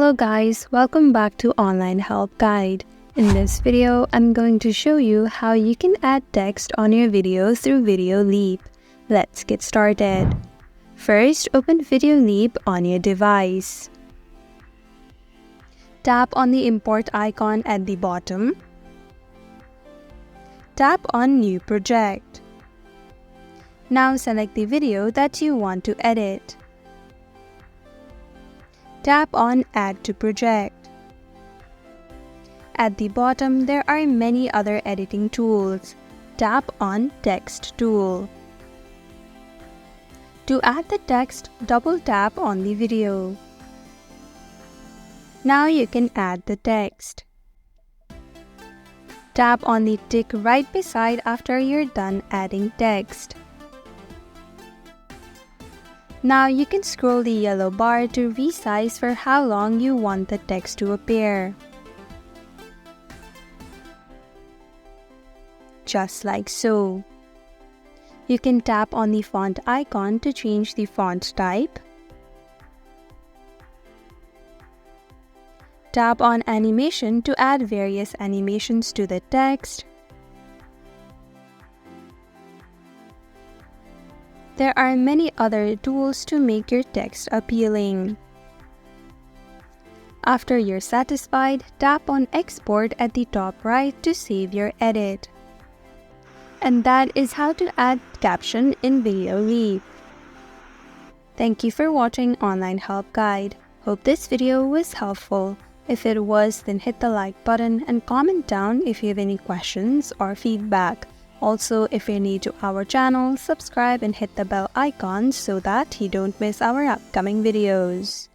Hello guys, welcome back to Online Help Guide. In this video, I'm going to show you how you can add text on your video through Videoleap. Let's get started. First, open Videoleap on your device. Tap on the import icon at the bottom. Tap on New Project. Now select the video that you want to edit. Tap on Add to Project. At the bottom, there are many other editing tools. Tap on Text tool. To add the text, double tap on the video. Now you can add the text. Tap on the tick right beside after you're done adding text. Now you can scroll the yellow bar to resize for how long you want the text to appear. Just like so. You can tap on the font icon to change the font type. Tap on Animation to add various animations to the text. There are many other tools to make your text appealing. After you're satisfied, tap on Export at the top right to save your edit. And that is how to add caption in Videoleap. Thank you for watching Online Help Guide. Hope this video was helpful. If it was, then hit the like button and comment down if you have any questions or feedback. Also, if you're new to our channel, subscribe and hit the bell icon so that you don't miss our upcoming videos.